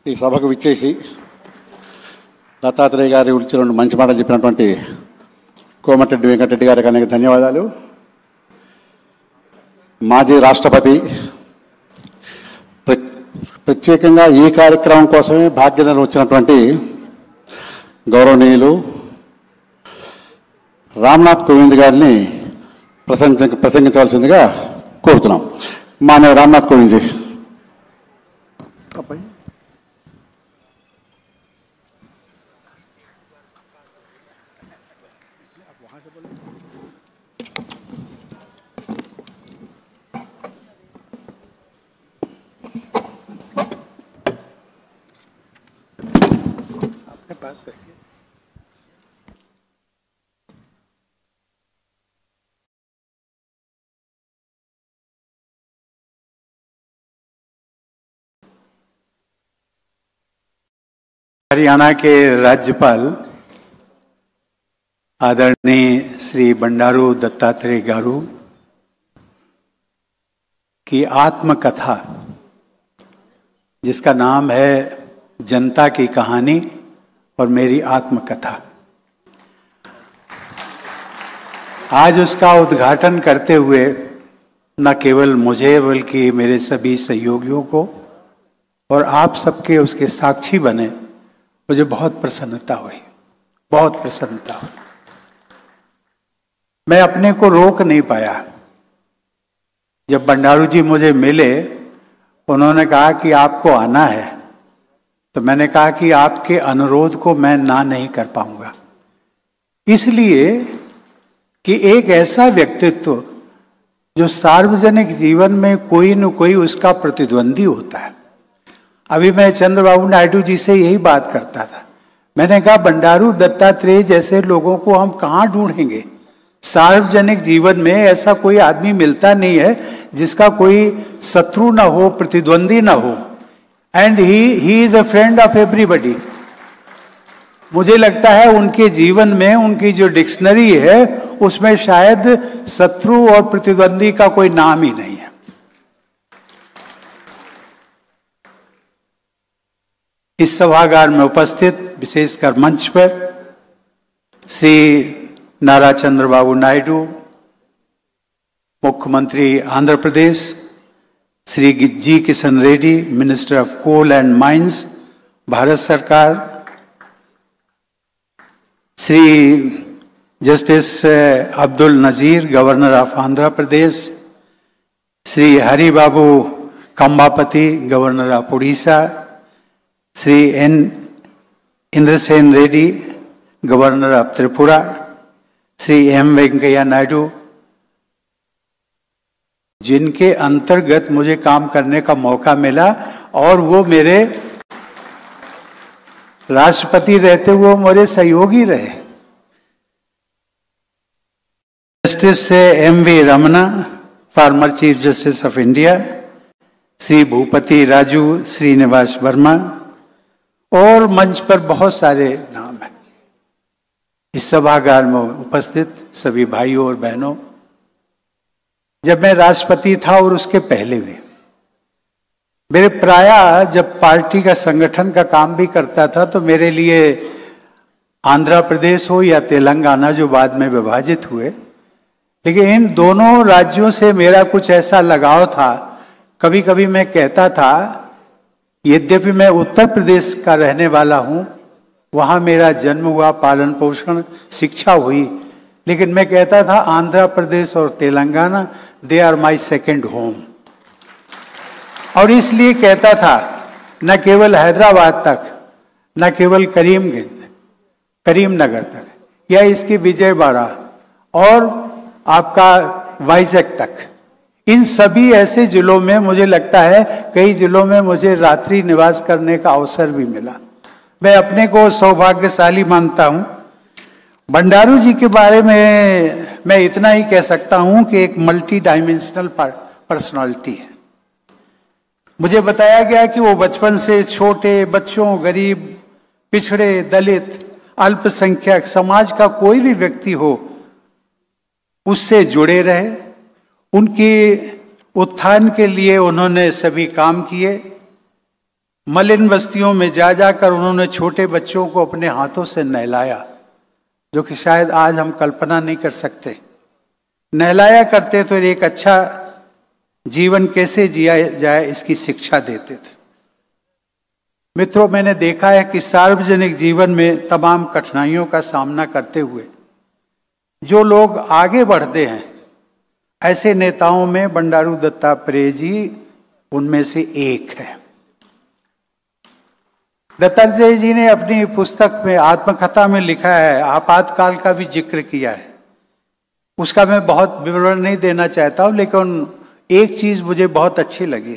ఈ సభకు విచ్చేసి దత్తాత్రేయ గారి గురించి రెండు మంచి మాటలు చెప్పినటువంటి కోమటిరెడ్డి వెంకటరెడ్డి గారికి అనేక ధన్యవాదాలు. మాజీ రాష్ట్రపతి ప్రత్యేకంగా ఈ కార్యక్రమం కోసమే భాగ్యనగర్ వచ్చినటువంటి గౌరవనీయులు రామ్నాథ్ కోవింద్ గారిని ప్రసంగించవలసిందిగా కోరుతున్నాం. మానవ రామ్నాథ్ కోవింద్ జీ. हरियाणा के राज्यपाल आदरणीय श्री बंडारू दत्तात्रेय गारू की आत्मकथा, जिसका नाम है जनता की कहानी और मेरी आत्मकथा, आज उसका उद्घाटन करते हुए न केवल मुझे बल्कि मेरे सभी सहयोगियों को और आप सबके उसके साक्षी बने, मुझे बहुत प्रसन्नता हुई, बहुत प्रसन्नता हुई. मैं अपने को रोक नहीं पाया. जब बंडारू जी मुझे मिले, उन्होंने कहा कि आपको आना है, तो मैंने कहा कि आपके अनुरोध को मैं ना नहीं कर पाऊंगा, इसलिए कि एक ऐसा व्यक्तित्व जो सार्वजनिक जीवन में कोई न कोई उसका प्रतिद्वंदी होता है. अभी मैं चंद्रबाबू नायडू जी से यही बात करता था. मैंने कहा बंडारू दत्तात्रेय जैसे लोगों को हम कहाँ ढूंढेंगे. सार्वजनिक जीवन में ऐसा कोई आदमी मिलता नहीं है जिसका कोई शत्रु ना हो, प्रतिद्वंदी ना हो. And he is a friend of everybody. मुझे लगता है उनके जीवन में उनकी जो डिक्शनरी है उसमें शायद शत्रु और प्रतिद्वंदी का कोई नाम ही नहीं है. इस सभागार में उपस्थित विशेषकर मंच पर श्री नारा चंद्रबाबू नायडू, मुख्यमंत्री Andhra Pradesh, Shri G Kishan Reddy, minister of coal and mines, Bharat सरकार, Shri justice Abdul Nazeer, governor of Andhra Pradesh, Shri Hari Babu Kambhampati, governor of Orissa, Shri Indrasena Reddy, governor of Tripura, Shri M Venkaiah Naidu, जिनके अंतर्गत मुझे काम करने का मौका मिला और वो मेरे राष्ट्रपति रहते हुए मेरे सहयोगी रहे. Justice M V Ramana, former chief justice of India, Shri Bhupathi Raju Srinivasa Varma, और मंच पर बहुत सारे नाम हैं. इस सभागार में उपस्थित सभी भाइयों और बहनों, जब मैं राष्ट्रपति था और उसके पहले भी मेरे प्रायः जब पार्टी का संगठन का काम भी करता था तो मेरे लिए आंध्र प्रदेश हो या तेलंगाना, जो बाद में विभाजित हुए, लेकिन इन दोनों राज्यों से मेरा कुछ ऐसा लगाव था. कभी कभी मैं कहता था, यद्यपि मैं उत्तर प्रदेश का रहने वाला हूं, वहां मेरा जन्म हुआ, पालन पोषण, शिक्षा हुई, लेकिन मैं कहता था आंध्र प्रदेश और Telangana they are my second home. और इसलिए कहता था न केवल हैदराबाद तक, न केवल करीमनगर तक या इसकी विजयवाड़ा और आपका वाइजैक तक, इन सभी ऐसे जिलों में मुझे लगता है कई जिलों में मुझे रात्रि निवास करने का अवसर भी मिला. मैं अपने को सौभाग्यशाली मानता हूं. बंडारू जी के बारे में मैं इतना ही कह सकता हूं कि एक मल्टी डायमेंशनल पर्सनालिटी है. मुझे बताया गया कि वो बचपन से छोटे बच्चों, गरीब, पिछड़े, दलित, अल्पसंख्यक, समाज का कोई भी व्यक्ति हो, उससे जुड़े रहे. उनके उत्थान के लिए उन्होंने सभी काम किए. मलिन बस्तियों में जा जाकर उन्होंने छोटे बच्चों को अपने हाथों से नहलाया, जो कि शायद आज हम कल्पना नहीं कर सकते। नहलाया करते तो एक अच्छा जीवन कैसे जिया जाए इसकी शिक्षा देते थे। मित्रों, मैंने देखा है कि सार्वजनिक जीवन में तमाम कठिनाइयों का सामना करते हुए जो लोग आगे बढ़ते हैं, ऐसे नेताओं में बंडारू दत्तात्रेय जी उनमें से एक है। दत्तात्रेय जी ने अपनी पुस्तक में, आत्मकथा में लिखा है, आपातकाल का भी जिक्र किया है। उसका मैं बहुत विवरण नहीं देना चाहता हूं, लेकिन एक चीज मुझे बहुत अच्छी लगी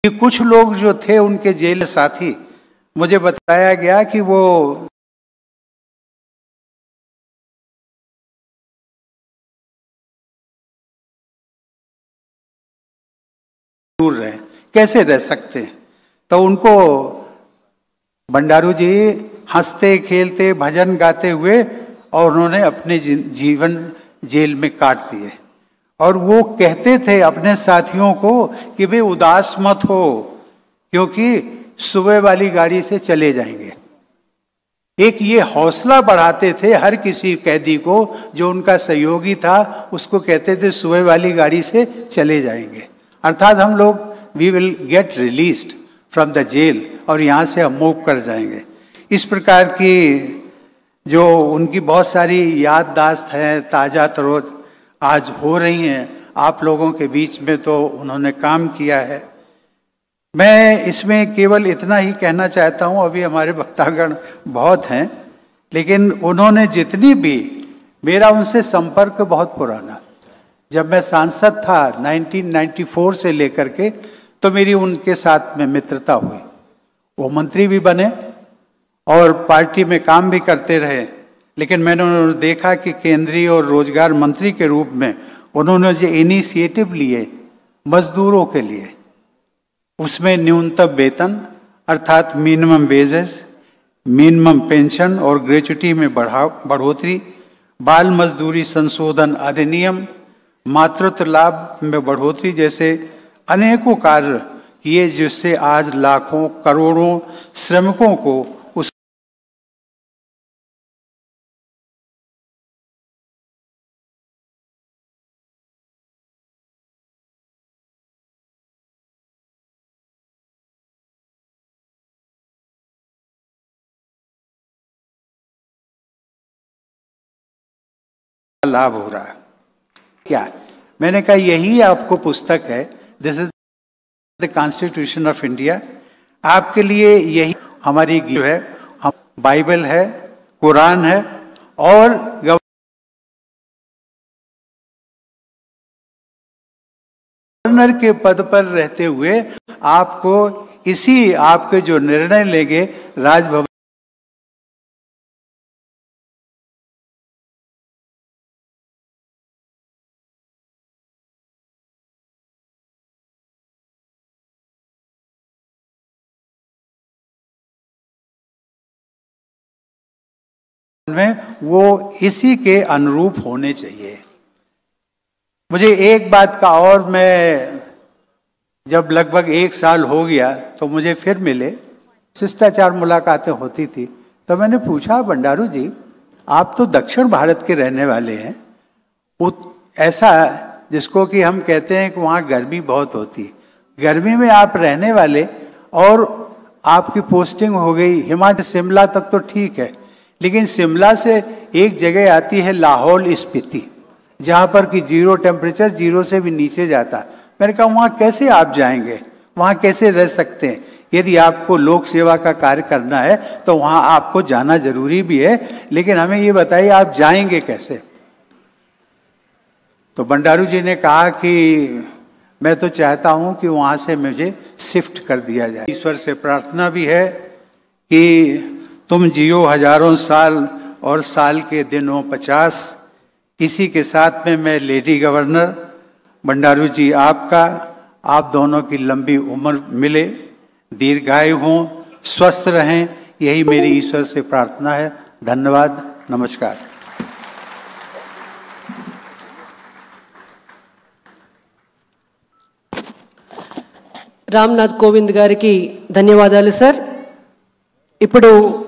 कि कुछ लोग जो थे उनके जेल साथी, मुझे बताया गया कि वो दूर रहे, कैसे रह सकते हैं। तो उनको बंडारू जी हंसते खेलते भजन गाते हुए और उन्होंने अपने जीवन जेल में काट दिए। और वो कहते थे अपने साथियों को कि भाई उदास मत हो, क्योंकि सुबह वाली गाड़ी से चले जाएंगे। एक ये हौसला बढ़ाते थे हर किसी कैदी को, जो उनका सहयोगी था उसको कहते थे सुबह वाली गाड़ी से चले जाएंगे, अर्थात हम लोग we will get released from the jail, और यहाँ से हम मूव कर जाएंगे। इस प्रकार की जो उनकी बहुत सारी याददाश्त है, ताज़ा तरोज आज हो रही हैं आप लोगों के बीच में, तो उन्होंने काम किया है। मैं इसमें केवल इतना ही कहना चाहता हूँ, अभी हमारे वक्तागण बहुत हैं, लेकिन उन्होंने जितनी भी, मेरा उनसे संपर्क बहुत पुराना, जब मैं सांसद था 1994 से लेकर के, तो मेरी उनके साथ में मित्रता हुई। वो मंत्री भी बने और पार्टी में काम भी करते रहे, लेकिन मैंने उन्होंने देखा कि केंद्रीय और रोजगार मंत्री के रूप में उन्होंने जो इनिशिएटिव लिए मजदूरों के लिए, उसमें न्यूनतम वेतन अर्थात मिनिमम वेजेस, मिनिमम पेंशन और ग्रेच्युटी में बढ़ोतरी, बाल मजदूरी संशोधन अधिनियम, मातृत्व लाभ में बढ़ोतरी जैसे अनेकों कार्य किए, जिससे आज लाखों करोड़ों श्रमिकों को उस लाभ हो रहा है। क्या मैंने कहा, यही आपको पुस्तक है, this is the constitution of India. आपके लिए यही हमारी गिफ्ट है। हम बाइबल है, कुरान है, और गवर्नर के पद पर रहते हुए आपको इसी आपके जो निर्णय लेंगे राजभवन में, वो इसी के अनुरूप होने चाहिए। मुझे एक बात का, और मैं जब लगभग 1 साल हो गया तो मुझे फिर मिले, शिष्टाचार मुलाकातें होती थी, तो मैंने पूछा, बंडारू जी आप तो दक्षिण भारत के रहने वाले हैं, ऐसा जिसको कि हम कहते हैं कि वहाँ गर्मी बहुत होती, गर्मी में आप रहने वाले और आपकी पोस्टिंग हो गई हिमाचल शिमला तक तो ठीक है, लेकिन शिमला से एक जगह आती है लाहौल स्पीति, जहाँ पर कि 0 टेम्परेचर 0 से भी नीचे जाता। मैंने कहा वहाँ कैसे आप जाएंगे, वहाँ कैसे रह सकते हैं? यदि आपको लोक सेवा का कार्य करना है तो वहाँ आपको जाना जरूरी भी है, लेकिन हमें ये बताइए आप जाएंगे कैसे? तो बंडारू जी ने कहा कि मैं तो चाहता हूँ कि वहाँ से मुझे शिफ्ट कर दिया जाए। ईश्वर से प्रार्थना भी है कि तुम जियो हजारों साल और साल के दिनों 50। इसी के साथ में मैं लेडी गवर्नर बंडारू जी आपका, आप दोनों की लंबी उम्र मिले, दीर्घायु हों, स्वस्थ रहें, यही मेरी ईश्वर से प्रार्थना है। धन्यवाद, नमस्कार। రామ్నాథ్ కోవింద్ గారికి ధన్యవాదాలు సార్. ఇప్పుడు